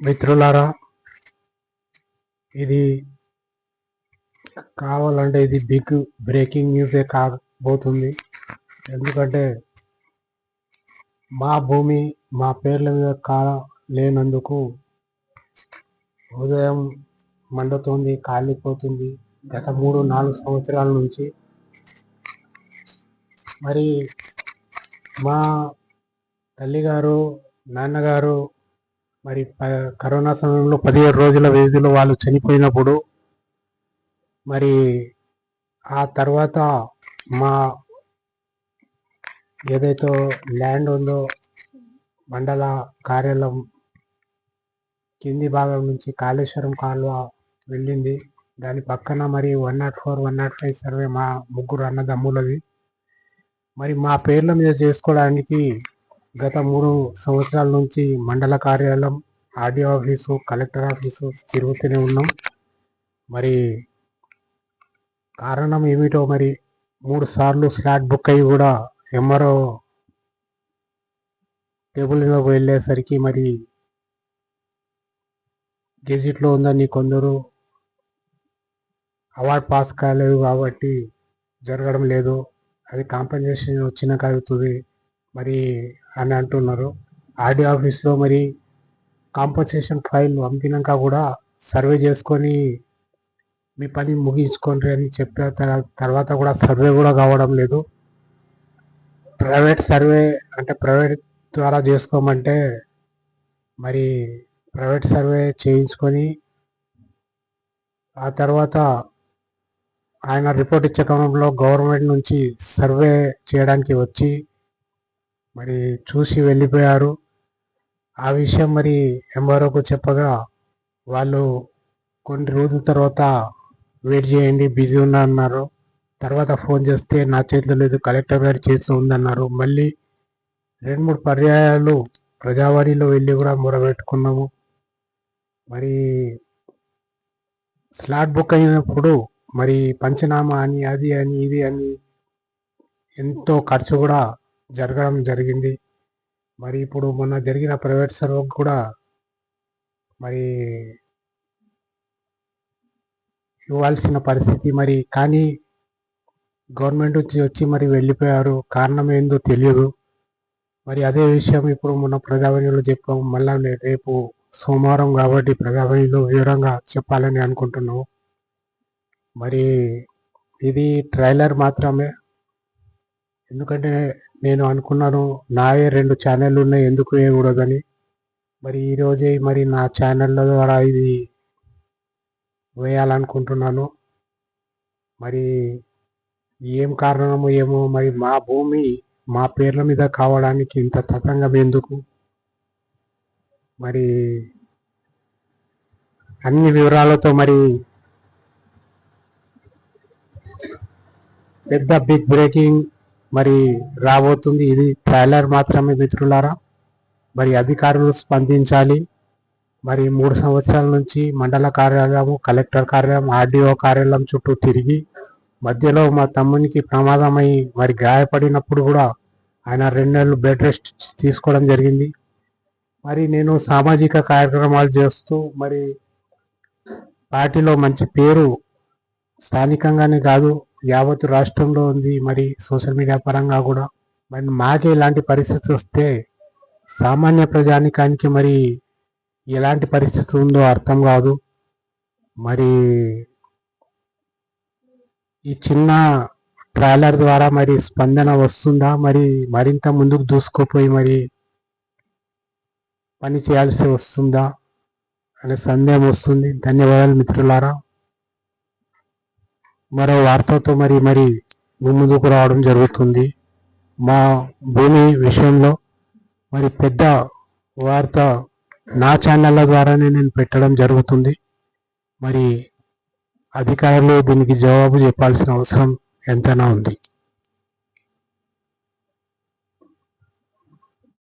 మిత్రులారా, ఇది కావాలంటే ఇది బిగ్ బ్రేకింగ్ న్యూసే కాబోతుంది. ఎందుకంటే మా భూమి మా పేర్ల మీద లేనందుకు ఉదయం మండుతుంది, కాలిపోతుంది. గత 3-4 సంవత్సరాల నుంచి మరి మా తల్లిగారు నాన్నగారు మరి కరోనా సమయంలో 17 రోజుల వ్యవధిలో వాళ్ళు చనిపోయినప్పుడు మరి ఆ తర్వాత మా ఏదైతే ల్యాండ్ ఉందో మండల కార్యాలయం కింది భాగం నుంచి కాళేశ్వరం కాలువ వెళ్ళింది. దాని పక్కన మరి 104, 105 సర్వే మా ముగ్గురు అన్నదమ్ములది. మరి మా పేర్ల మీద చేసుకోవడానికి గత 3 సంవత్సరాల నుంచి మండల కార్యాలయం, ఆర్డీఓ ఆఫీసు, కలెక్టర్ ఆఫీసు తిరుగుతూనే ఉన్నాం. మరి కారణం ఏమిటో మరి 3 సార్లు స్లాట్ బుక్ అయ్యి కూడా ఎంఆర్ఓ టేబుల్ మీద వెళ్ళేసరికి మరి గెజిట్లో ఉందని కొందరు అవార్డ్ పాస్ కాలేదు కాబట్టి జరగడం లేదు, అది కాంపెన్సేషన్ వచ్చినాక అవుతుంది మరి అని అంటున్నారు. ఆర్డీఓ ఆఫీస్లో మరి కాంపెన్సేషన్ ఫైల్ పంపినాక కూడా సర్వే చేసుకొని మీ పని ముగించుకోండి అని చెప్పిన తర్వాత కూడా సర్వే కూడా కావడం లేదు. ప్రైవేట్ సర్వే అంటే ప్రైవేట్ ద్వారా చేసుకోమంటే మరి ప్రైవేట్ సర్వే చేయించుకొని ఆ తర్వాత ఆయన రిపోర్ట్ ఇచ్చే క్రమంలో గవర్నమెంట్ నుంచి సర్వే చేయడానికి వచ్చి మరి చూసి వెళ్ళిపోయారు. ఆ విషయం మరి ఎంఆర్ఓకు చెప్పగా వాళ్ళు కొన్ని రోజుల తర్వాత వెయిట్ చేయండి, బిజీ ఉన్నా అన్నారు. తర్వాత ఫోన్ చేస్తే నా చేతిలో లేదు, కలెక్టర్ గారి చేతిలో ఉందన్నారు. మళ్ళీ 2-3 పర్యాయాలు ప్రజావాణిలో వెళ్ళి కూడా మొరబెట్టుకున్నాము. మరి స్లాట్ బుక్ అయినప్పుడు మరి పంచనామా అని అది అని ఇది అని ఎంతో ఖర్చు కూడా జరగడం జరిగింది. మరి ఇప్పుడు మొన్న జరిగిన ప్రైవేట్ సర్వే కూడా మరి ఇవ్వాల్సిన పరిస్థితి మరి, కానీ గవర్నమెంట్ నుంచి వచ్చి మరి వెళ్ళిపోయారు. కారణం ఏందో తెలియదు. మరి అదే విషయం ఇప్పుడు మొన్న ప్రజావాణిలో చెప్పాము. మళ్ళీ రేపు సోమవారం కాబట్టి ప్రజావాణిలో వివరంగా చెప్పాలని అనుకుంటున్నాము. మరి ఇది ట్రైలర్ మాత్రమే. ఎందుకంటే నేను అనుకున్నాను నాయే 2 ఛానళ్ళు ఉన్నాయి, ఎందుకు వేయకూడదని. మరి ఈరోజే మరి నా ఛానళ్ళ ద్వారా ఇది వేయాలనుకుంటున్నాను. మరి ఏం కారణమో ఏమో మరి మా భూమి మా పేర్ల మీద కావడానికి ఇంత తతంగం ఎందుకు? మరి అన్ని వివరాలతో మరి పెద్ద బిగ్ బ్రేకింగ్ మరి రాబోతుంది. ఇది ట్రైలర్ మాత్రమే మిత్రులారా. మరి అధికారులు స్పందించాలి. మరి 3 సంవత్సరాల నుంచి మండల కార్యాలయం, కలెక్టర్ కార్యాలయం, ఆర్డీఓ కార్యాలయం చుట్టూ తిరిగి మధ్యలో మా తమ్మునికి ప్రమాదమై మరి గాయపడినప్పుడు కూడా ఆయన 2 నెలలు బెడ్ రెస్ట్ తీసుకోవడం జరిగింది. మరి నేను సామాజిక కార్యక్రమాలు చేస్తూ మరి పార్టీలో మంచి పేరు స్థానికంగానే కాదు యావత్ రాష్ట్రంలో ఉంది. మరి సోషల్ మీడియా పరంగా కూడా మరి మాకే ఇలాంటి పరిస్థితి వస్తే సామాన్య ప్రజానికానికి మరి ఎలాంటి పరిస్థితి ఉందో అర్థం కాదు. మరి ఈ చిన్న ట్రైలర్ ద్వారా మరి స్పందన వస్తుందా, మరి మరింత ముందుకు దూసుకుపోయి మరి పని చేయాల్సి వస్తుందా అనే సందేహం వస్తుంది. ధన్యవాదాలు మిత్రులారా. మరో వార్తతో మరి ముందుకు రావడం జరుగుతుంది. మా భూమి విషయంలో మరి పెద్ద వార్త నా ఛానళ్ళ ద్వారానే నేను పెట్టడం జరుగుతుంది. మరి అధికారులు దీనికి జవాబు చెప్పాల్సిన అవసరం ఎంతైనా ఉంది.